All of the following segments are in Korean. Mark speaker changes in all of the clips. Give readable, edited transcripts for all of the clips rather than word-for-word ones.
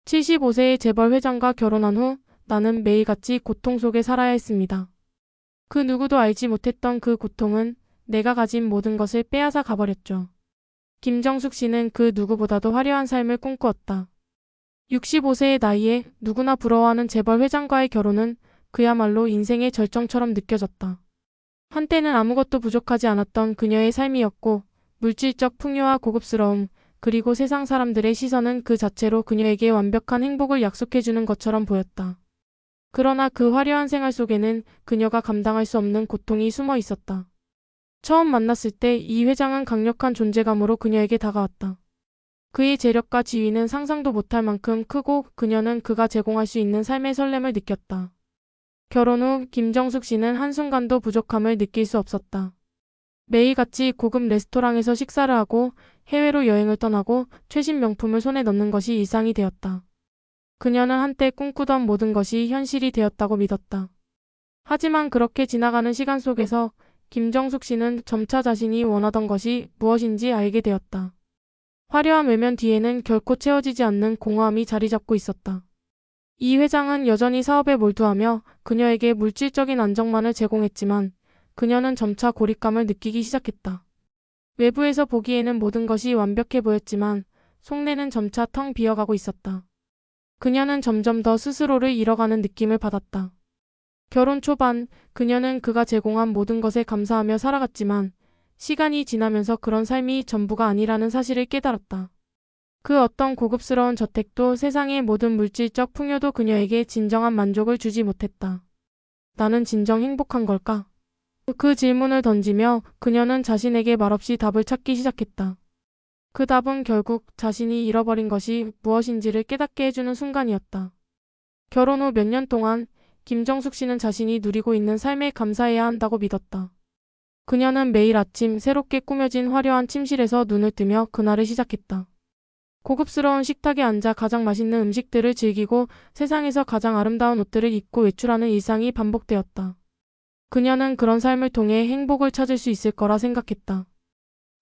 Speaker 1: 75세의 재벌 회장과 결혼한 후 나는 매일같이 고통 속에 살아야 했습니다. 그 누구도 알지 못했던 그 고통은 내가 가진 모든 것을 빼앗아 가버렸죠. 김정숙 씨는 그 누구보다도 화려한 삶을 꿈꾸었다. 65세의 나이에 누구나 부러워하는 재벌 회장과의 결혼은 그야말로 인생의 절정처럼 느껴졌다. 한때는 아무것도 부족하지 않았던 그녀의 삶이었고 물질적 풍요와 고급스러움 그리고 세상 사람들의 시선은 그 자체로 그녀에게 완벽한 행복을 약속해주는 것처럼 보였다. 그러나 그 화려한 생활 속에는 그녀가 감당할 수 없는 고통이 숨어 있었다. 처음 만났을 때 이 회장은 강력한 존재감으로 그녀에게 다가왔다. 그의 재력과 지위는 상상도 못할 만큼 크고 그녀는 그가 제공할 수 있는 삶의 설렘을 느꼈다. 결혼 후 김정숙 씨는 한순간도 부족함을 느낄 수 없었다. 매일같이 고급 레스토랑에서 식사를 하고 해외로 여행을 떠나고 최신 명품을 손에 넣는 것이 일상이 되었다. 그녀는 한때 꿈꾸던 모든 것이 현실이 되었다고 믿었다. 하지만 그렇게 지나가는 시간 속에서 김정숙 씨는 점차 자신이 원하던 것이 무엇인지 알게 되었다. 화려한 외면 뒤에는 결코 채워지지 않는 공허함이 자리 잡고 있었다. 이 회장은 여전히 사업에 몰두하며 그녀에게 물질적인 안정만을 제공했지만 그녀는 점차 고립감을 느끼기 시작했다. 외부에서 보기에는 모든 것이 완벽해 보였지만 속내는 점차 텅 비어가고 있었다. 그녀는 점점 더 스스로를 잃어가는 느낌을 받았다. 결혼 초반 그녀는 그가 제공한 모든 것에 감사하며 살아갔지만 시간이 지나면서 그런 삶이 전부가 아니라는 사실을 깨달았다. 그 어떤 고급스러운 저택도 세상의 모든 물질적 풍요도 그녀에게 진정한 만족을 주지 못했다. 나는 진정 행복한 걸까? 그 질문을 던지며 그녀는 자신에게 말없이 답을 찾기 시작했다. 그 답은 결국 자신이 잃어버린 것이 무엇인지를 깨닫게 해주는 순간이었다. 결혼 후 몇 년 동안 김정숙 씨는 자신이 누리고 있는 삶에 감사해야 한다고 믿었다. 그녀는 매일 아침 새롭게 꾸며진 화려한 침실에서 눈을 뜨며 그날을 시작했다. 고급스러운 식탁에 앉아 가장 맛있는 음식들을 즐기고 세상에서 가장 아름다운 옷들을 입고 외출하는 일상이 반복되었다. 그녀는 그런 삶을 통해 행복을 찾을 수 있을 거라 생각했다.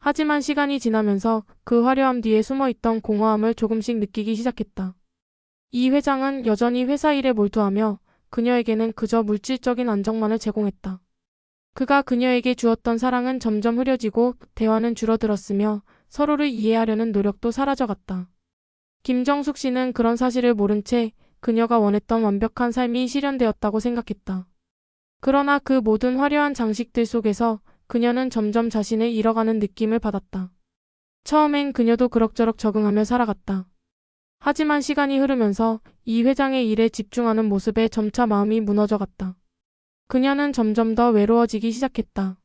Speaker 1: 하지만 시간이 지나면서 그 화려함 뒤에 숨어있던 공허함을 조금씩 느끼기 시작했다. 이 회장은 여전히 회사 일에 몰두하며 그녀에게는 그저 물질적인 안정만을 제공했다. 그가 그녀에게 주었던 사랑은 점점 흐려지고 대화는 줄어들었으며 서로를 이해하려는 노력도 사라져갔다. 김정숙 씨는 그런 사실을 모른 채 그녀가 원했던 완벽한 삶이 실현되었다고 생각했다. 그러나 그 모든 화려한 장식들 속에서 그녀는 점점 자신을 잃어가는 느낌을 받았다. 처음엔 그녀도 그럭저럭 적응하며 살아갔다. 하지만 시간이 흐르면서 이 회장의 일에 집중하는 모습에 점차 마음이 무너져갔다. 그녀는 점점 더 외로워지기 시작했다.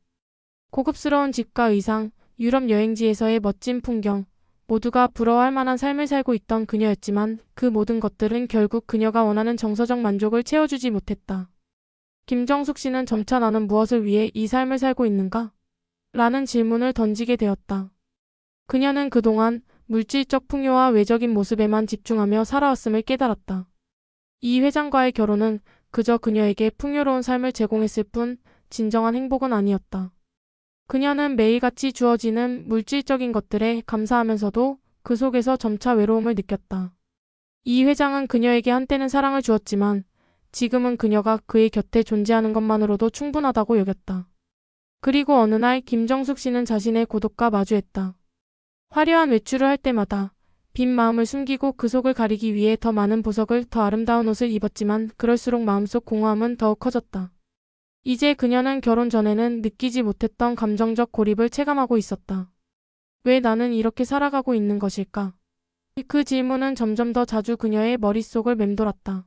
Speaker 1: 고급스러운 집과 의상, 유럽 여행지에서의 멋진 풍경, 모두가 부러워할 만한 삶을 살고 있던 그녀였지만 그 모든 것들은 결국 그녀가 원하는 정서적 만족을 채워주지 못했다. 김정숙 씨는 점차 나는 무엇을 위해 이 삶을 살고 있는가? 라는 질문을 던지게 되었다. 그녀는 그동안 물질적 풍요와 외적인 모습에만 집중하며 살아왔음을 깨달았다. 이 회장과의 결혼은 그저 그녀에게 풍요로운 삶을 제공했을 뿐 진정한 행복은 아니었다. 그녀는 매일같이 주어지는 물질적인 것들에 감사하면서도 그 속에서 점차 외로움을 느꼈다. 이 회장은 그녀에게 한때는 사랑을 주었지만 지금은 그녀가 그의 곁에 존재하는 것만으로도 충분하다고 여겼다. 그리고 어느 날 김정숙 씨는 자신의 고독과 마주했다. 화려한 외출을 할 때마다 빈 마음을 숨기고 그 속을 가리기 위해 더 많은 보석을 더 아름다운 옷을 입었지만 그럴수록 마음속 공허함은 더욱 커졌다. 이제 그녀는 결혼 전에는 느끼지 못했던 감정적 고립을 체감하고 있었다. 왜 나는 이렇게 살아가고 있는 것일까? 그 질문은 점점 더 자주 그녀의 머릿속을 맴돌았다.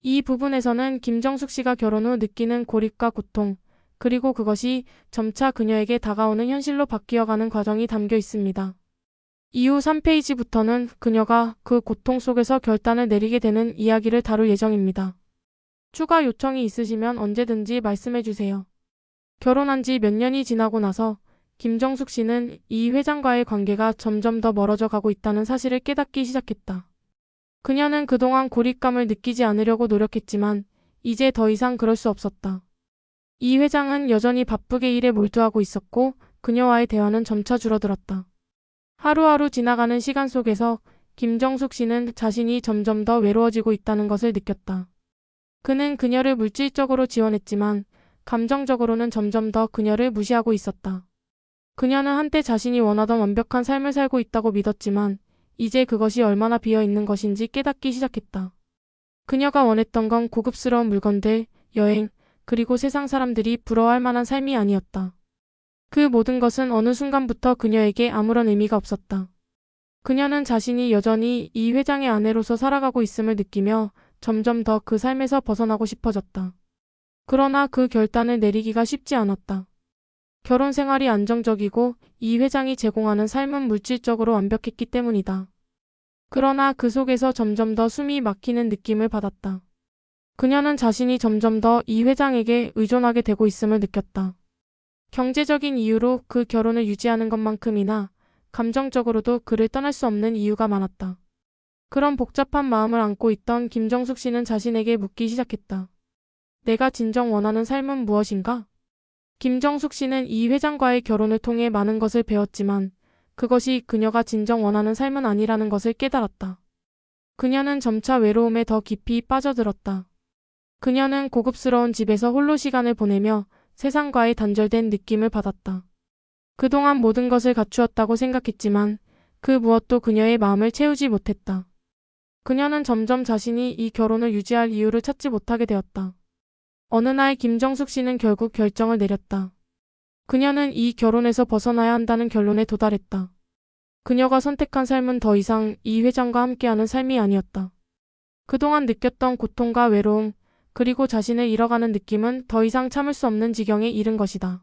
Speaker 1: 이 부분에서는 김정숙 씨가 결혼 후 느끼는 고립과 고통, 그리고 그것이 점차 그녀에게 다가오는 현실로 바뀌어가는 과정이 담겨 있습니다. 이후 3페이지부터는 그녀가 그 고통 속에서 결단을 내리게 되는 이야기를 다룰 예정입니다. 추가 요청이 있으시면 언제든지 말씀해주세요. 결혼한 지 몇 년이 지나고 나서 김정숙 씨는 이 회장과의 관계가 점점 더 멀어져 가고 있다는 사실을 깨닫기 시작했다. 그녀는 그동안 고립감을 느끼지 않으려고 노력했지만 이제 더 이상 그럴 수 없었다. 이 회장은 여전히 바쁘게 일에 몰두하고 있었고 그녀와의 대화는 점차 줄어들었다. 하루하루 지나가는 시간 속에서 김정숙 씨는 자신이 점점 더 외로워지고 있다는 것을 느꼈다. 그는 그녀를 물질적으로 지원했지만 감정적으로는 점점 더 그녀를 무시하고 있었다. 그녀는 한때 자신이 원하던 완벽한 삶을 살고 있다고 믿었지만 이제 그것이 얼마나 비어 있는 것인지 깨닫기 시작했다. 그녀가 원했던 건 고급스러운 물건들, 여행, 그리고 세상 사람들이 부러워할 만한 삶이 아니었다. 그 모든 것은 어느 순간부터 그녀에게 아무런 의미가 없었다. 그녀는 자신이 여전히 이 회장의 아내로서 살아가고 있음을 느끼며 점점 더 그 삶에서 벗어나고 싶어졌다. 그러나 그 결단을 내리기가 쉽지 않았다. 결혼 생활이 안정적이고 이 회장이 제공하는 삶은 물질적으로 완벽했기 때문이다. 그러나 그 속에서 점점 더 숨이 막히는 느낌을 받았다. 그녀는 자신이 점점 더 이 회장에게 의존하게 되고 있음을 느꼈다. 경제적인 이유로 그 결혼을 유지하는 것만큼이나 감정적으로도 그를 떠날 수 없는 이유가 많았다. 그런 복잡한 마음을 안고 있던 김정숙 씨는 자신에게 묻기 시작했다. 내가 진정 원하는 삶은 무엇인가? 김정숙 씨는 이 회장과의 결혼을 통해 많은 것을 배웠지만 그것이 그녀가 진정 원하는 삶은 아니라는 것을 깨달았다. 그녀는 점차 외로움에 더 깊이 빠져들었다. 그녀는 고급스러운 집에서 홀로 시간을 보내며 세상과의 단절된 느낌을 받았다. 그동안 모든 것을 갖추었다고 생각했지만 그 무엇도 그녀의 마음을 채우지 못했다. 그녀는 점점 자신이 이 결혼을 유지할 이유를 찾지 못하게 되었다. 어느 날 김정숙 씨는 결국 결정을 내렸다. 그녀는 이 결혼에서 벗어나야 한다는 결론에 도달했다. 그녀가 선택한 삶은 더 이상 이 회장과 함께하는 삶이 아니었다. 그동안 느꼈던 고통과 외로움, 그리고 자신을 잃어가는 느낌은 더 이상 참을 수 없는 지경에 이른 것이다.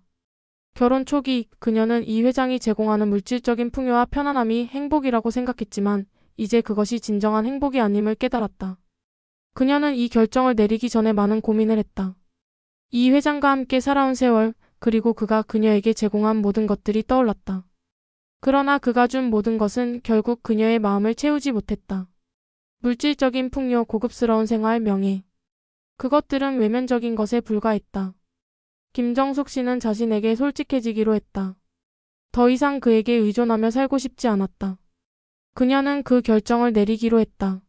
Speaker 1: 결혼 초기 그녀는 이 회장이 제공하는 물질적인 풍요와 편안함이 행복이라고 생각했지만 이제 그것이 진정한 행복이 아님을 깨달았다. 그녀는 이 결정을 내리기 전에 많은 고민을 했다. 이 회장과 함께 살아온 세월, 그리고 그가 그녀에게 제공한 모든 것들이 떠올랐다. 그러나 그가 준 모든 것은 결국 그녀의 마음을 채우지 못했다. 물질적인 풍요, 고급스러운 생활, 명예. 그것들은 외면적인 것에 불과했다. 김정숙 씨는 자신에게 솔직해지기로 했다. 더 이상 그에게 의존하며 살고 싶지 않았다. 그녀는 그 결정을 내리기로 했다.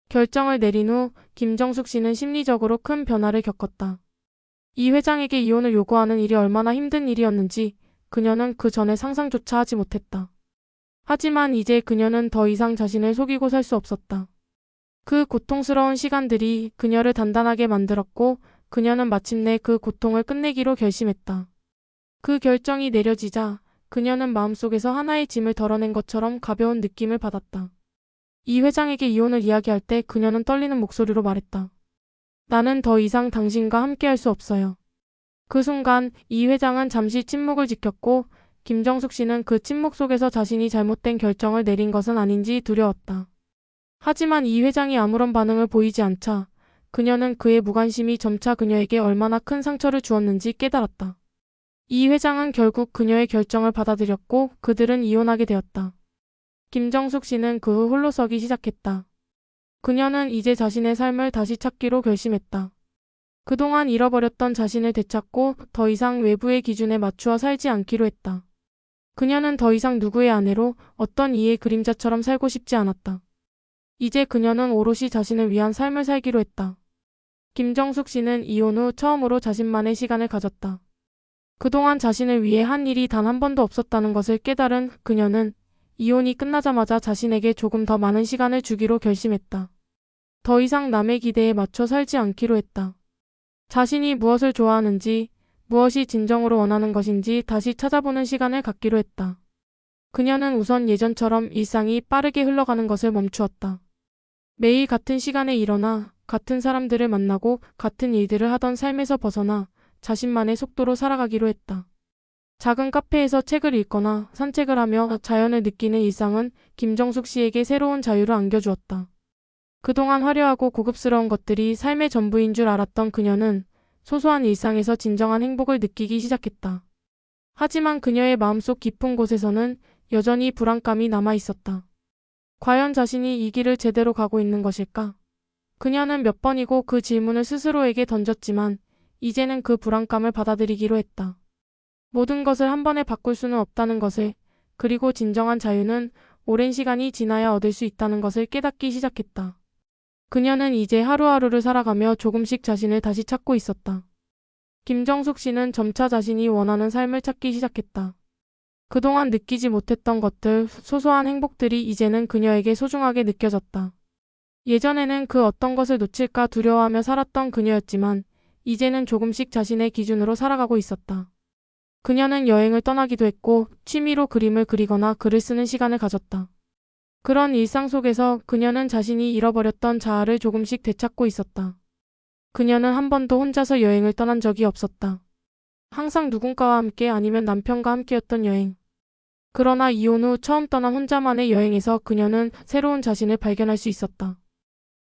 Speaker 1: 결정을 내린 후 김정숙 씨는 심리적으로 큰 변화를 겪었다. 이 회장에게 이혼을 요구하는 일이 얼마나 힘든 일이었는지 그녀는 그 전에 상상조차 하지 못했다. 하지만 이제 그녀는 더 이상 자신을 속이고 살 수 없었다. 그 고통스러운 시간들이 그녀를 단단하게 만들었고 그녀는 마침내 그 고통을 끝내기로 결심했다. 그 결정이 내려지자 그녀는 마음속에서 하나의 짐을 덜어낸 것처럼 가벼운 느낌을 받았다. 이 회장에게 이혼을 이야기할 때 그녀는 떨리는 목소리로 말했다. 나는 더 이상 당신과 함께할 수 없어요. 그 순간 이 회장은 잠시 침묵을 지켰고 김정숙 씨는 그 침묵 속에서 자신이 잘못된 결정을 내린 것은 아닌지 두려웠다. 하지만 이 회장이 아무런 반응을 보이지 않자 그녀는 그의 무관심이 점차 그녀에게 얼마나 큰 상처를 주었는지 깨달았다. 이 회장은 결국 그녀의 결정을 받아들였고 그들은 이혼하게 되었다. 김정숙 씨는 그 후 홀로 서기 시작했다. 그녀는 이제 자신의 삶을 다시 찾기로 결심했다. 그동안 잃어버렸던 자신을 되찾고 더 이상 외부의 기준에 맞추어 살지 않기로 했다. 그녀는 더 이상 누구의 아내로 어떤 이의 그림자처럼 살고 싶지 않았다. 이제 그녀는 오롯이 자신을 위한 삶을 살기로 했다. 김정숙 씨는 이혼 후 처음으로 자신만의 시간을 가졌다. 그동안 자신을 위해 한 일이 단 한 번도 없었다는 것을 깨달은 그녀는 이혼이 끝나자마자 자신에게 조금 더 많은 시간을 주기로 결심했다. 더 이상 남의 기대에 맞춰 살지 않기로 했다. 자신이 무엇을 좋아하는지, 무엇이 진정으로 원하는 것인지 다시 찾아보는 시간을 갖기로 했다. 그녀는 우선 예전처럼 일상이 빠르게 흘러가는 것을 멈추었다. 매일 같은 시간에 일어나 같은 사람들을 만나고 같은 일들을 하던 삶에서 벗어나 자신만의 속도로 살아가기로 했다. 작은 카페에서 책을 읽거나 산책을 하며 자연을 느끼는 일상은 김정숙 씨에게 새로운 자유를 안겨주었다. 그동안 화려하고 고급스러운 것들이 삶의 전부인 줄 알았던 그녀는 소소한 일상에서 진정한 행복을 느끼기 시작했다. 하지만 그녀의 마음속 깊은 곳에서는 여전히 불안감이 남아 있었다. 과연 자신이 이 길을 제대로 가고 있는 것일까? 그녀는 몇 번이고 그 질문을 스스로에게 던졌지만 이제는 그 불안감을 받아들이기로 했다. 모든 것을 한 번에 바꿀 수는 없다는 것을, 그리고 진정한 자유는 오랜 시간이 지나야 얻을 수 있다는 것을 깨닫기 시작했다. 그녀는 이제 하루하루를 살아가며 조금씩 자신을 다시 찾고 있었다. 김정숙 씨는 점차 자신이 원하는 삶을 찾기 시작했다. 그동안 느끼지 못했던 것들, 소소한 행복들이 이제는 그녀에게 소중하게 느껴졌다. 예전에는 그 어떤 것을 놓칠까 두려워하며 살았던 그녀였지만 이제는 조금씩 자신의 기준으로 살아가고 있었다. 그녀는 여행을 떠나기도 했고 취미로 그림을 그리거나 글을 쓰는 시간을 가졌다. 그런 일상 속에서 그녀는 자신이 잃어버렸던 자아를 조금씩 되찾고 있었다. 그녀는 한 번도 혼자서 여행을 떠난 적이 없었다. 항상 누군가와 함께 아니면 남편과 함께였던 여행. 그러나 이혼 후 처음 떠난 혼자만의 여행에서 그녀는 새로운 자신을 발견할 수 있었다.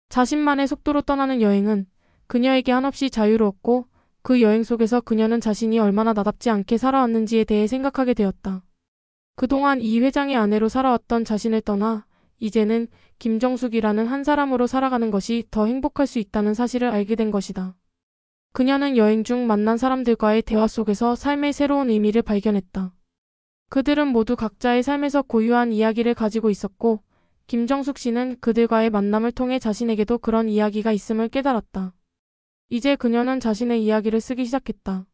Speaker 1: 자신만의 속도로 떠나는 여행은 그녀에게 한없이 자유로웠고 그 여행 속에서 그녀는 자신이 얼마나 나답지 않게 살아왔는지에 대해 생각하게 되었다. 그동안 이 회장의 아내로 살아왔던 자신을 떠나 이제는 김정숙이라는 한 사람으로 살아가는 것이 더 행복할 수 있다는 사실을 알게 된 것이다. 그녀는 여행 중 만난 사람들과의 대화 속에서 삶의 새로운 의미를 발견했다. 그들은 모두 각자의 삶에서 고유한 이야기를 가지고 있었고 김정숙 씨는 그들과의 만남을 통해 자신에게도 그런 이야기가 있음을 깨달았다. 이제 그녀는 자신의 이야기를 쓰기 시작했다.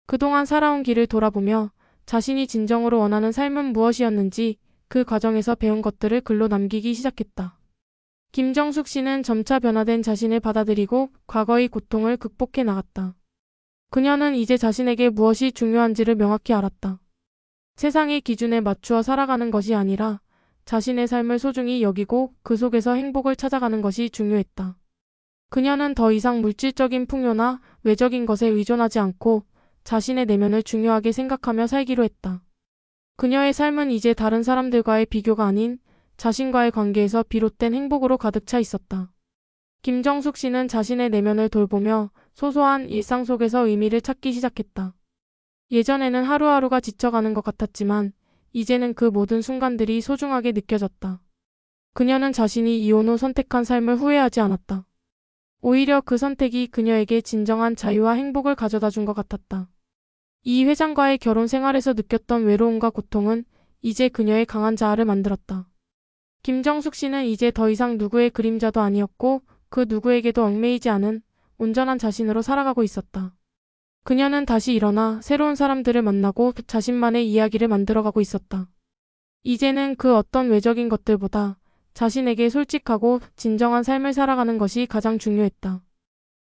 Speaker 1: 그동안 살아온 길을 돌아보며 자신이 진정으로 원하는 삶은 무엇이었는지 그 과정에서 배운 것들을 글로 남기기 시작했다. 김정숙 씨는 점차 변화된 자신을 받아들이고 과거의 고통을 극복해 나갔다. 그녀는 이제 자신에게 무엇이 중요한지를 명확히 알았다. 세상의 기준에 맞추어 살아가는 것이 아니라 자신의 삶을 소중히 여기고 그 속에서 행복을 찾아가는 것이 중요했다. 그녀는 더 이상 물질적인 풍요나 외적인 것에 의존하지 않고 자신의 내면을 중요하게 생각하며 살기로 했다. 그녀의 삶은 이제 다른 사람들과의 비교가 아닌 자신과의 관계에서 비롯된 행복으로 가득 차 있었다. 김정숙 씨는 자신의 내면을 돌보며 소소한 일상 속에서 의미를 찾기 시작했다. 예전에는 하루하루가 지쳐가는 것 같았지만 이제는 그 모든 순간들이 소중하게 느껴졌다. 그녀는 자신이 이혼 후 선택한 삶을 후회하지 않았다. 오히려 그 선택이 그녀에게 진정한 자유와 행복을 가져다 준 것 같았다. 이 회장과의 결혼 생활에서 느꼈던 외로움과 고통은 이제 그녀의 강한 자아를 만들었다. 김정숙 씨는 이제 더 이상 누구의 그림자도 아니었고 그 누구에게도 얽매이지 않은 온전한 자신으로 살아가고 있었다. 그녀는 다시 일어나 새로운 사람들을 만나고 자신만의 이야기를 만들어가고 있었다. 이제는 그 어떤 외적인 것들보다 자신에게 솔직하고 진정한 삶을 살아가는 것이 가장 중요했다.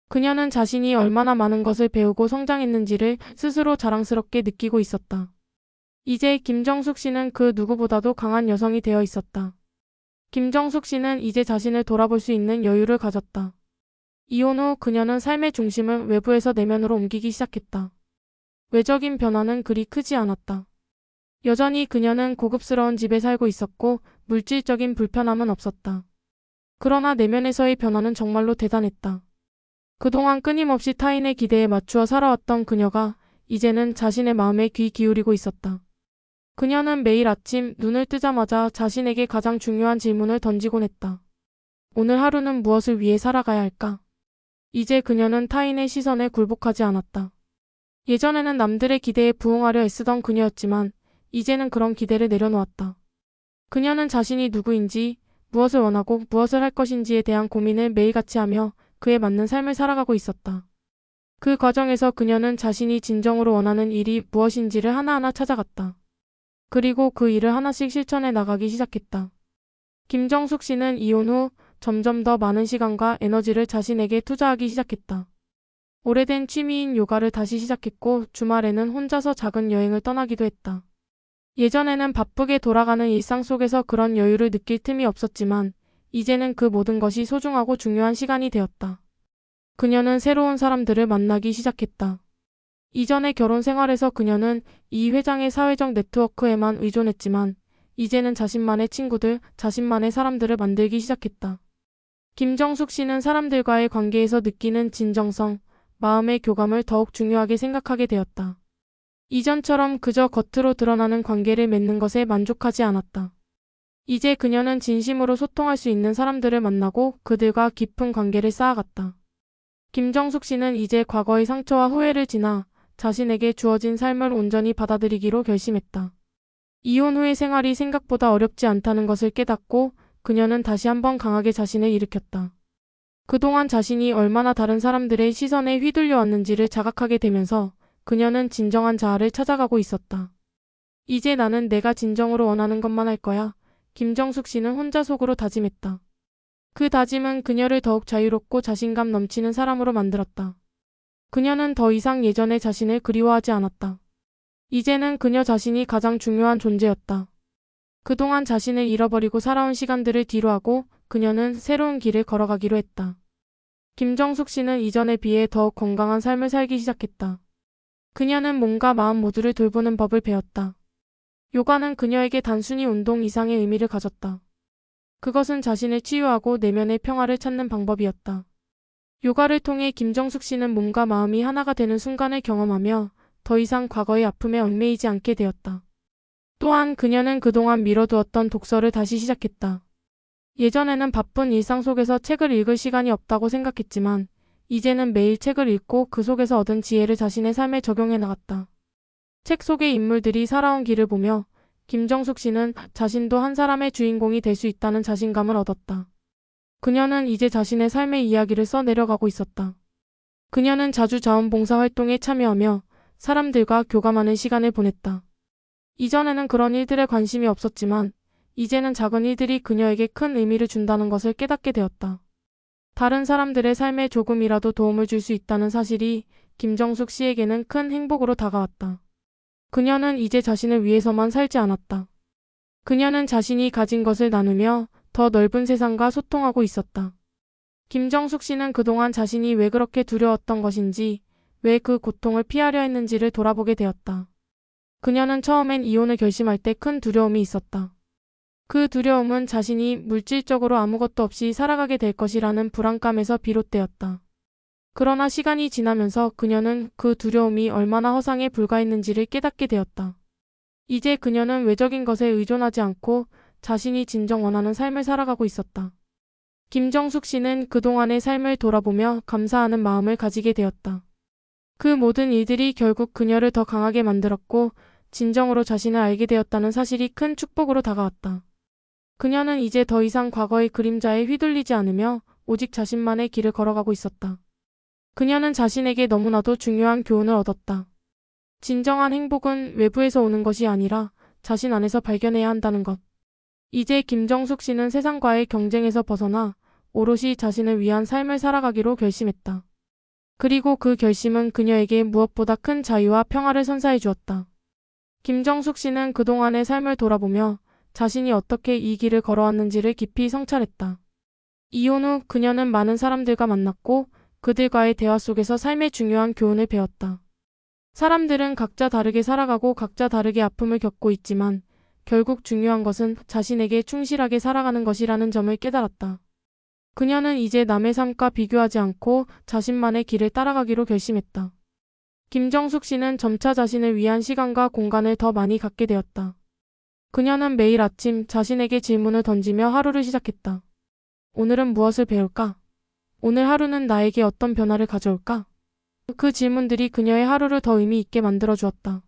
Speaker 1: 그녀는 자신이 얼마나 많은 것을 배우고 성장했는지를 스스로 자랑스럽게 느끼고 있었다. 이제 김정숙 씨는 그 누구보다도 강한 여성이 되어 있었다. 김정숙 씨는 이제 자신을 돌아볼 수 있는 여유를 가졌다. 이혼 후 그녀는 삶의 중심을 외부에서 내면으로 옮기기 시작했다. 외적인 변화는 그리 크지 않았다. 여전히 그녀는 고급스러운 집에 살고 있었고 물질적인 불편함은 없었다. 그러나 내면에서의 변화는 정말로 대단했다. 그동안 끊임없이 타인의 기대에 맞추어 살아왔던 그녀가 이제는 자신의 마음에 귀 기울이고 있었다. 그녀는 매일 아침 눈을 뜨자마자 자신에게 가장 중요한 질문을 던지곤 했다. 오늘 하루는 무엇을 위해 살아가야 할까? 이제 그녀는 타인의 시선에 굴복하지 않았다. 예전에는 남들의 기대에 부응하려 애쓰던 그녀였지만 이제는 그런 기대를 내려놓았다. 그녀는 자신이 누구인지, 무엇을 원하고 무엇을 할 것인지에 대한 고민을 매일같이 하며 그에 맞는 삶을 살아가고 있었다. 그 과정에서 그녀는 자신이 진정으로 원하는 일이 무엇인지를 하나하나 찾아갔다. 그리고 그 일을 하나씩 실천해 나가기 시작했다. 김정숙 씨는 이혼 후 점점 더 많은 시간과 에너지를 자신에게 투자하기 시작했다. 오래된 취미인 요가를 다시 시작했고 주말에는 혼자서 작은 여행을 떠나기도 했다. 예전에는 바쁘게 돌아가는 일상 속에서 그런 여유를 느낄 틈이 없었지만 이제는 그 모든 것이 소중하고 중요한 시간이 되었다. 그녀는 새로운 사람들을 만나기 시작했다. 이전의 결혼 생활에서 그녀는 이 회장의 사회적 네트워크에만 의존했지만 이제는 자신만의 친구들, 자신만의 사람들을 만들기 시작했다. 김정숙 씨는 사람들과의 관계에서 느끼는 진정성, 마음의 교감을 더욱 중요하게 생각하게 되었다. 이전처럼 그저 겉으로 드러나는 관계를 맺는 것에 만족하지 않았다. 이제 그녀는 진심으로 소통할 수 있는 사람들을 만나고 그들과 깊은 관계를 쌓아갔다. 김정숙 씨는 이제 과거의 상처와 후회를 지나 자신에게 주어진 삶을 온전히 받아들이기로 결심했다. 이혼 후의 생활이 생각보다 어렵지 않다는 것을 깨닫고 그녀는 다시 한번 강하게 자신을 일으켰다. 그동안 자신이 얼마나 다른 사람들의 시선에 휘둘려 왔는지를 자각하게 되면서 그녀는 진정한 자아를 찾아가고 있었다. 이제 나는 내가 진정으로 원하는 것만 할 거야. 김정숙 씨는 혼자 속으로 다짐했다. 그 다짐은 그녀를 더욱 자유롭고 자신감 넘치는 사람으로 만들었다. 그녀는 더 이상 예전의 자신을 그리워하지 않았다. 이제는 그녀 자신이 가장 중요한 존재였다. 그동안 자신을 잃어버리고 살아온 시간들을 뒤로하고 그녀는 새로운 길을 걸어가기로 했다. 김정숙 씨는 이전에 비해 더욱 건강한 삶을 살기 시작했다. 그녀는 몸과 마음 모두를 돌보는 법을 배웠다. 요가는 그녀에게 단순히 운동 이상의 의미를 가졌다. 그것은 자신을 치유하고 내면의 평화를 찾는 방법이었다. 요가를 통해 김정숙 씨는 몸과 마음이 하나가 되는 순간을 경험하며 더 이상 과거의 아픔에 얽매이지 않게 되었다. 또한 그녀는 그동안 미뤄두었던 독서를 다시 시작했다. 예전에는 바쁜 일상 속에서 책을 읽을 시간이 없다고 생각했지만 이제는 매일 책을 읽고 그 속에서 얻은 지혜를 자신의 삶에 적용해 나갔다. 책 속의 인물들이 살아온 길을 보며 김정숙 씨는 자신도 한 사람의 주인공이 될 수 있다는 자신감을 얻었다. 그녀는 이제 자신의 삶의 이야기를 써내려가고 있었다. 그녀는 자주 자원봉사 활동에 참여하며 사람들과 교감하는 시간을 보냈다. 이전에는 그런 일들에 관심이 없었지만 이제는 작은 일들이 그녀에게 큰 의미를 준다는 것을 깨닫게 되었다. 다른 사람들의 삶에 조금이라도 도움을 줄 수 있다는 사실이 김정숙 씨에게는 큰 행복으로 다가왔다. 그녀는 이제 자신을 위해서만 살지 않았다. 그녀는 자신이 가진 것을 나누며 더 넓은 세상과 소통하고 있었다. 김정숙 씨는 그동안 자신이 왜 그렇게 두려웠던 것인지, 왜 그 고통을 피하려 했는지를 돌아보게 되었다. 그녀는 처음엔 이혼을 결심할 때 큰 두려움이 있었다. 그 두려움은 자신이 물질적으로 아무것도 없이 살아가게 될 것이라는 불안감에서 비롯되었다. 그러나 시간이 지나면서 그녀는 그 두려움이 얼마나 허상에 불과했는지를 깨닫게 되었다. 이제 그녀는 외적인 것에 의존하지 않고 자신이 진정 원하는 삶을 살아가고 있었다. 김정숙 씨는 그동안의 삶을 돌아보며 감사하는 마음을 가지게 되었다. 그 모든 일들이 결국 그녀를 더 강하게 만들었고 진정으로 자신을 알게 되었다는 사실이 큰 축복으로 다가왔다. 그녀는 이제 더 이상 과거의 그림자에 휘둘리지 않으며 오직 자신만의 길을 걸어가고 있었다. 그녀는 자신에게 너무나도 중요한 교훈을 얻었다. 진정한 행복은 외부에서 오는 것이 아니라 자신 안에서 발견해야 한다는 것. 이제 김정숙 씨는 세상과의 경쟁에서 벗어나 오롯이 자신을 위한 삶을 살아가기로 결심했다. 그리고 그 결심은 그녀에게 무엇보다 큰 자유와 평화를 선사해 주었다. 김정숙 씨는 그동안의 삶을 돌아보며 자신이 어떻게 이 길을 걸어왔는지를 깊이 성찰했다. 이혼 후 그녀는 많은 사람들과 만났고 그들과의 대화 속에서 삶의 중요한 교훈을 배웠다. 사람들은 각자 다르게 살아가고 각자 다르게 아픔을 겪고 있지만 결국 중요한 것은 자신에게 충실하게 살아가는 것이라는 점을 깨달았다. 그녀는 이제 남의 삶과 비교하지 않고 자신만의 길을 따라가기로 결심했다. 김정숙 씨는 점차 자신을 위한 시간과 공간을 더 많이 갖게 되었다. 그녀는 매일 아침 자신에게 질문을 던지며 하루를 시작했다. 오늘은 무엇을 배울까? 오늘 하루는 나에게 어떤 변화를 가져올까? 그 질문들이 그녀의 하루를 더 의미 있게 만들어 주었다.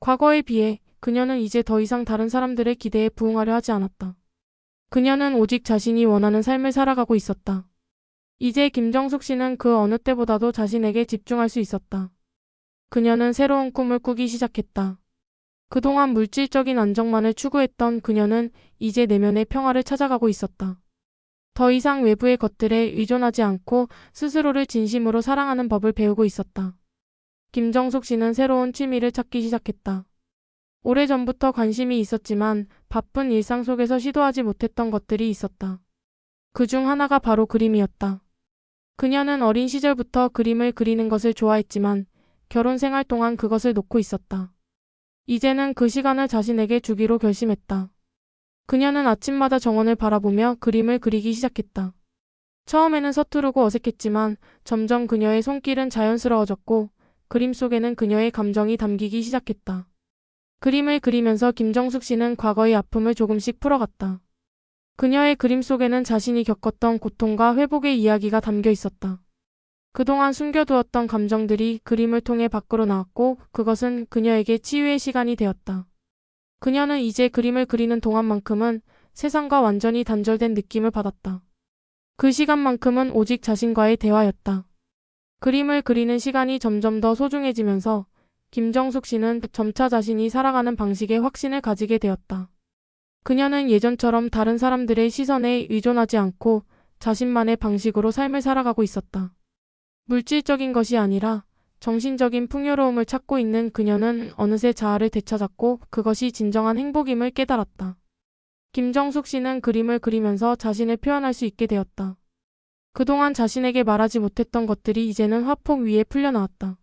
Speaker 1: 과거에 비해 그녀는 이제 더 이상 다른 사람들의 기대에 부응하려 하지 않았다. 그녀는 오직 자신이 원하는 삶을 살아가고 있었다. 이제 김정숙 씨는 그 어느 때보다도 자신에게 집중할 수 있었다. 그녀는 새로운 꿈을 꾸기 시작했다. 그동안 물질적인 안정만을 추구했던 그녀는 이제 내면의 평화를 찾아가고 있었다. 더 이상 외부의 것들에 의존하지 않고 스스로를 진심으로 사랑하는 법을 배우고 있었다. 김정숙 씨는 새로운 취미를 찾기 시작했다. 오래전부터 관심이 있었지만 바쁜 일상 속에서 시도하지 못했던 것들이 있었다. 그중 하나가 바로 그림이었다. 그녀는 어린 시절부터 그림을 그리는 것을 좋아했지만 결혼 생활 동안 그것을 놓고 있었다. 이제는 그 시간을 자신에게 주기로 결심했다. 그녀는 아침마다 정원을 바라보며 그림을 그리기 시작했다. 처음에는 서투르고 어색했지만 점점 그녀의 손길은 자연스러워졌고 그림 속에는 그녀의 감정이 담기기 시작했다. 그림을 그리면서 김정숙 씨는 과거의 아픔을 조금씩 풀어갔다. 그녀의 그림 속에는 자신이 겪었던 고통과 회복의 이야기가 담겨 있었다. 그동안 숨겨두었던 감정들이 그림을 통해 밖으로 나왔고 그것은 그녀에게 치유의 시간이 되었다. 그녀는 이제 그림을 그리는 동안만큼은 세상과 완전히 단절된 느낌을 받았다. 그 시간만큼은 오직 자신과의 대화였다. 그림을 그리는 시간이 점점 더 소중해지면서 김정숙 씨는 점차 자신이 살아가는 방식에 확신을 가지게 되었다. 그녀는 예전처럼 다른 사람들의 시선에 의존하지 않고 자신만의 방식으로 삶을 살아가고 있었다. 물질적인 것이 아니라 정신적인 풍요로움을 찾고 있는 그녀는 어느새 자아를 되찾았고 그것이 진정한 행복임을 깨달았다. 김정숙 씨는 그림을 그리면서 자신을 표현할 수 있게 되었다. 그동안 자신에게 말하지 못했던 것들이 이제는 화폭 위에 풀려나왔다.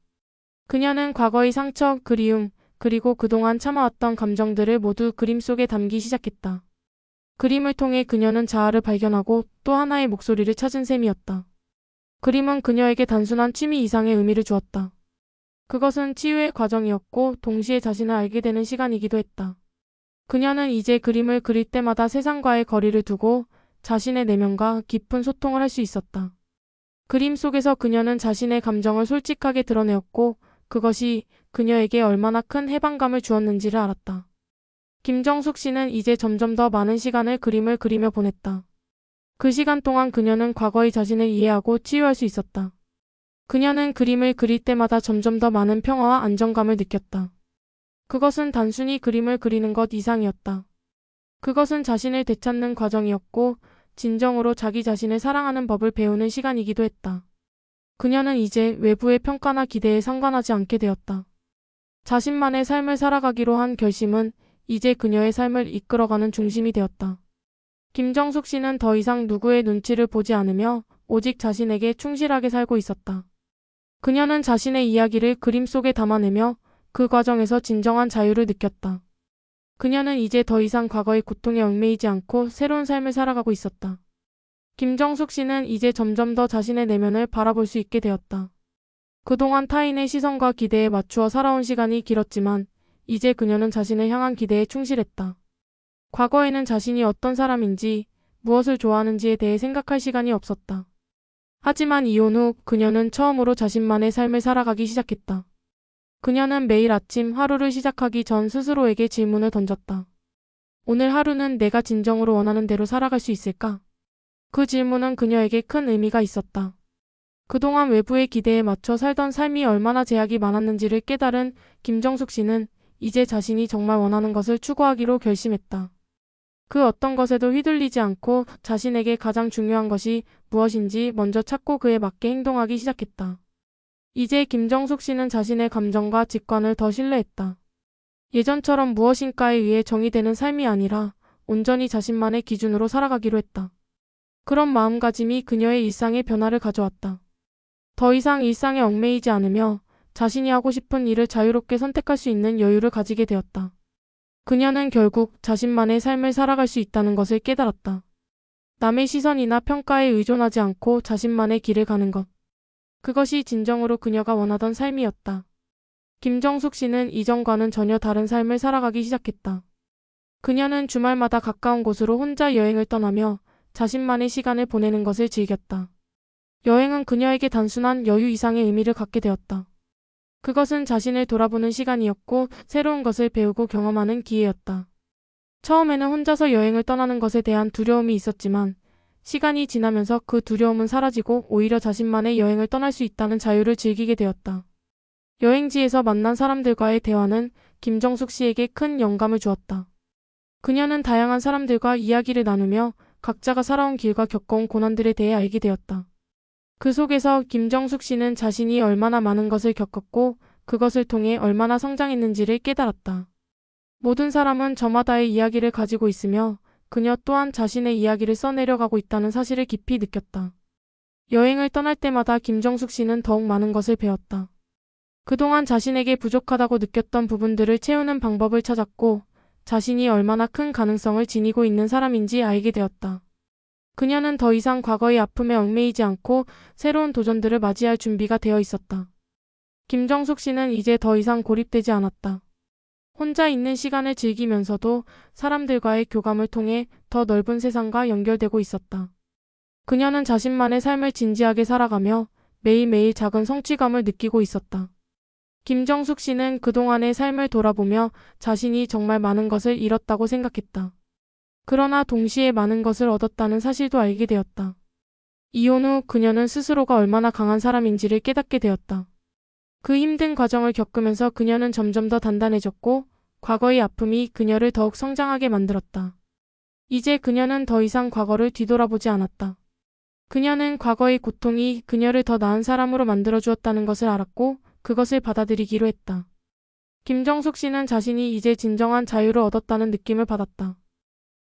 Speaker 1: 그녀는 과거의 상처, 그리움, 그리고 그동안 참아왔던 감정들을 모두 그림 속에 담기 시작했다. 그림을 통해 그녀는 자아를 발견하고 또 하나의 목소리를 찾은 셈이었다. 그림은 그녀에게 단순한 취미 이상의 의미를 주었다. 그것은 치유의 과정이었고 동시에 자신을 알게 되는 시간이기도 했다. 그녀는 이제 그림을 그릴 때마다 세상과의 거리를 두고 자신의 내면과 깊은 소통을 할 수 있었다. 그림 속에서 그녀는 자신의 감정을 솔직하게 드러내었고 그것이 그녀에게 얼마나 큰 해방감을 주었는지를 알았다. 김정숙 씨는 이제 점점 더 많은 시간을 그림을 그리며 보냈다. 그 시간 동안 그녀는 과거의 자신을 이해하고 치유할 수 있었다. 그녀는 그림을 그릴 때마다 점점 더 많은 평화와 안정감을 느꼈다. 그것은 단순히 그림을 그리는 것 이상이었다. 그것은 자신을 되찾는 과정이었고 진정으로 자기 자신을 사랑하는 법을 배우는 시간이기도 했다. 그녀는 이제 외부의 평가나 기대에 상관하지 않게 되었다. 자신만의 삶을 살아가기로 한 결심은 이제 그녀의 삶을 이끌어가는 중심이 되었다. 김정숙 씨는 더 이상 누구의 눈치를 보지 않으며 오직 자신에게 충실하게 살고 있었다. 그녀는 자신의 이야기를 그림 속에 담아내며 그 과정에서 진정한 자유를 느꼈다. 그녀는 이제 더 이상 과거의 고통에 얽매이지 않고 새로운 삶을 살아가고 있었다. 김정숙 씨는 이제 점점 더 자신의 내면을 바라볼 수 있게 되었다. 그동안 타인의 시선과 기대에 맞추어 살아온 시간이 길었지만 이제 그녀는 자신을 향한 기대에 충실했다. 과거에는 자신이 어떤 사람인지 무엇을 좋아하는지에 대해 생각할 시간이 없었다. 하지만 이혼 후 그녀는 처음으로 자신만의 삶을 살아가기 시작했다. 그녀는 매일 아침 하루를 시작하기 전 스스로에게 질문을 던졌다. 오늘 하루는 내가 진정으로 원하는 대로 살아갈 수 있을까? 그 질문은 그녀에게 큰 의미가 있었다. 그동안 외부의 기대에 맞춰 살던 삶이 얼마나 제약이 많았는지를 깨달은 김정숙 씨는 이제 자신이 정말 원하는 것을 추구하기로 결심했다. 그 어떤 것에도 휘둘리지 않고 자신에게 가장 중요한 것이 무엇인지 먼저 찾고 그에 맞게 행동하기 시작했다. 이제 김정숙 씨는 자신의 감정과 직관을 더 신뢰했다. 예전처럼 무엇인가에 의해 정의되는 삶이 아니라 온전히 자신만의 기준으로 살아가기로 했다. 그런 마음가짐이 그녀의 일상에 변화를 가져왔다. 더 이상 일상에 얽매이지 않으며 자신이 하고 싶은 일을 자유롭게 선택할 수 있는 여유를 가지게 되었다. 그녀는 결국 자신만의 삶을 살아갈 수 있다는 것을 깨달았다. 남의 시선이나 평가에 의존하지 않고 자신만의 길을 가는 것. 그것이 진정으로 그녀가 원하던 삶이었다. 김정숙 씨는 이전과는 전혀 다른 삶을 살아가기 시작했다. 그녀는 주말마다 가까운 곳으로 혼자 여행을 떠나며 자신만의 시간을 보내는 것을 즐겼다. 여행은 그녀에게 단순한 여유 이상의 의미를 갖게 되었다. 그것은 자신을 돌아보는 시간이었고 새로운 것을 배우고 경험하는 기회였다. 처음에는 혼자서 여행을 떠나는 것에 대한 두려움이 있었지만 시간이 지나면서 그 두려움은 사라지고 오히려 자신만의 여행을 떠날 수 있다는 자유를 즐기게 되었다. 여행지에서 만난 사람들과의 대화는 김정숙 씨에게 큰 영감을 주었다. 그녀는 다양한 사람들과 이야기를 나누며 각자가 살아온 길과 겪어온 고난들에 대해 알게 되었다. 그 속에서 김정숙 씨는 자신이 얼마나 많은 것을 겪었고 그것을 통해 얼마나 성장했는지를 깨달았다. 모든 사람은 저마다의 이야기를 가지고 있으며 그녀 또한 자신의 이야기를 써내려가고 있다는 사실을 깊이 느꼈다. 여행을 떠날 때마다 김정숙 씨는 더욱 많은 것을 배웠다. 그동안 자신에게 부족하다고 느꼈던 부분들을 채우는 방법을 찾았고 자신이 얼마나 큰 가능성을 지니고 있는 사람인지 알게 되었다. 그녀는 더 이상 과거의 아픔에 얽매이지 않고 새로운 도전들을 맞이할 준비가 되어 있었다. 김정숙 씨는 이제 더 이상 고립되지 않았다. 혼자 있는 시간을 즐기면서도 사람들과의 교감을 통해 더 넓은 세상과 연결되고 있었다. 그녀는 자신만의 삶을 진지하게 살아가며 매일매일 작은 성취감을 느끼고 있었다. 김정숙 씨는 그동안의 삶을 돌아보며 자신이 정말 많은 것을 잃었다고 생각했다. 그러나 동시에 많은 것을 얻었다는 사실도 알게 되었다. 이혼 후 그녀는 스스로가 얼마나 강한 사람인지를 깨닫게 되었다. 그 힘든 과정을 겪으면서 그녀는 점점 더 단단해졌고 과거의 아픔이 그녀를 더욱 성장하게 만들었다. 이제 그녀는 더 이상 과거를 뒤돌아보지 않았다. 그녀는 과거의 고통이 그녀를 더 나은 사람으로 만들어주었다는 것을 알았고 그것을 받아들이기로 했다. 김정숙 씨는 자신이 이제 진정한 자유를 얻었다는 느낌을 받았다.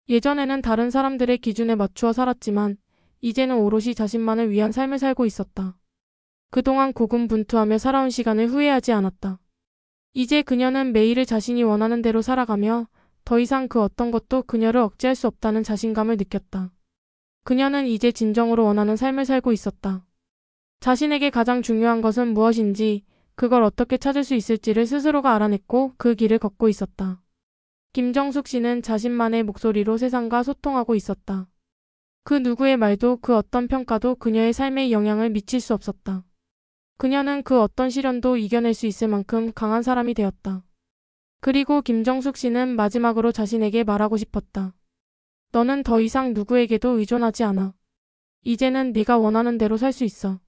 Speaker 1: 예전에는 다른 사람들의 기준에 맞추어 살았지만 이제는 오롯이 자신만을 위한 삶을 살고 있었다. 그동안 고군분투하며 살아온 시간을 후회하지 않았다. 이제 그녀는 매일을 자신이 원하는 대로 살아가며 더 이상 그 어떤 것도 그녀를 억제할 수 없다는 자신감을 느꼈다. 그녀는 이제 진정으로 원하는 삶을 살고 있었다. 자신에게 가장 중요한 것은 무엇인지, 그걸 어떻게 찾을 수 있을지를 스스로가 알아냈고 그 길을 걷고 있었다. 김정숙 씨는 자신만의 목소리로 세상과 소통하고 있었다. 그 누구의 말도 그 어떤 평가도 그녀의 삶에 영향을 미칠 수 없었다. 그녀는 그 어떤 시련도 이겨낼 수 있을 만큼 강한 사람이 되었다. 그리고 김정숙 씨는 마지막으로 자신에게 말하고 싶었다. 너는 더 이상 누구에게도 의존하지 않아. 이제는 네가 원하는 대로 살 수 있어.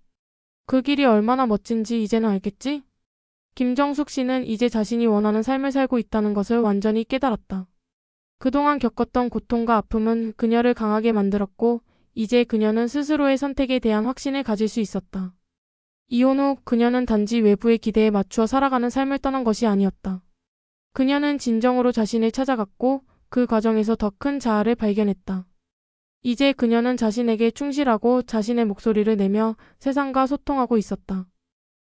Speaker 1: 그 길이 얼마나 멋진지 이제는 알겠지? 김정숙 씨는 이제 자신이 원하는 삶을 살고 있다는 것을 완전히 깨달았다. 그동안 겪었던 고통과 아픔은 그녀를 강하게 만들었고 이제 그녀는 스스로의 선택에 대한 확신을 가질 수 있었다. 이혼 후 그녀는 단지 외부의 기대에 맞추어 살아가는 삶을 떠난 것이 아니었다. 그녀는 진정으로 자신을 찾아갔고 그 과정에서 더 큰 자아를 발견했다. 이제 그녀는 자신에게 충실하고 자신의 목소리를 내며 세상과 소통하고 있었다.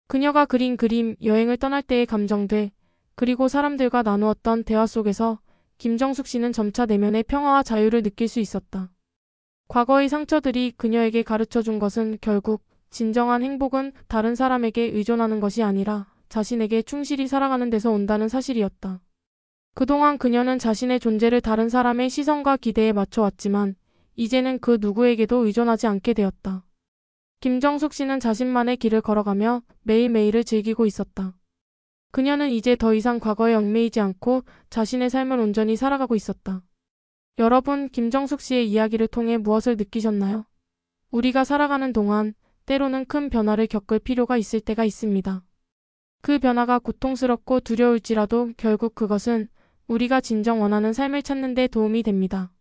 Speaker 1: 그녀가 그린 그림, 여행을 떠날 때의 감정들, 그리고 사람들과 나누었던 대화 속에서 김정숙 씨는 점차 내면의 평화와 자유를 느낄 수 있었다. 과거의 상처들이 그녀에게 가르쳐준 것은 결국 진정한 행복은 다른 사람에게 의존하는 것이 아니라 자신에게 충실히 살아가는 데서 온다는 사실이었다. 그동안 그녀는 자신의 존재를 다른 사람의 시선과 기대에 맞춰왔지만 이제는 그 누구에게도 의존하지 않게 되었다. 김정숙 씨는 자신만의 길을 걸어가며 매일매일을 즐기고 있었다. 그녀는 이제 더 이상 과거에 얽매이지 않고 자신의 삶을 온전히 살아가고 있었다. 여러분, 김정숙 씨의 이야기를 통해 무엇을 느끼셨나요? 우리가 살아가는 동안 때로는 큰 변화를 겪을 필요가 있을 때가 있습니다. 그 변화가 고통스럽고 두려울지라도 결국 그것은 우리가 진정 원하는 삶을 찾는 데 도움이 됩니다.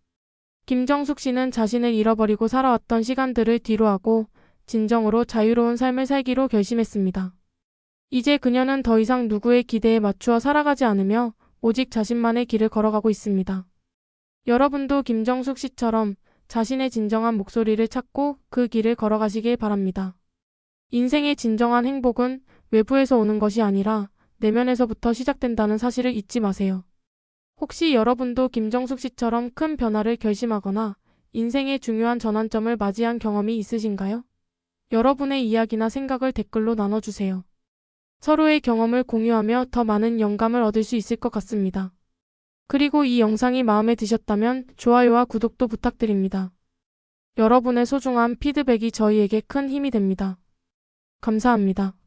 Speaker 1: 김정숙 씨는 자신을 잃어버리고 살아왔던 시간들을 뒤로하고 진정으로 자유로운 삶을 살기로 결심했습니다. 이제 그녀는 더 이상 누구의 기대에 맞추어 살아가지 않으며 오직 자신만의 길을 걸어가고 있습니다. 여러분도 김정숙 씨처럼 자신의 진정한 목소리를 찾고 그 길을 걸어가시길 바랍니다. 인생의 진정한 행복은 외부에서 오는 것이 아니라 내면에서부터 시작된다는 사실을 잊지 마세요. 혹시 여러분도 김정숙 씨처럼 큰 변화를 결심하거나 인생의 중요한 전환점을 맞이한 경험이 있으신가요? 여러분의 이야기나 생각을 댓글로 나눠주세요. 서로의 경험을 공유하며 더 많은 영감을 얻을 수 있을 것 같습니다. 그리고 이 영상이 마음에 드셨다면 좋아요와 구독도 부탁드립니다. 여러분의 소중한 피드백이 저희에게 큰 힘이 됩니다. 감사합니다.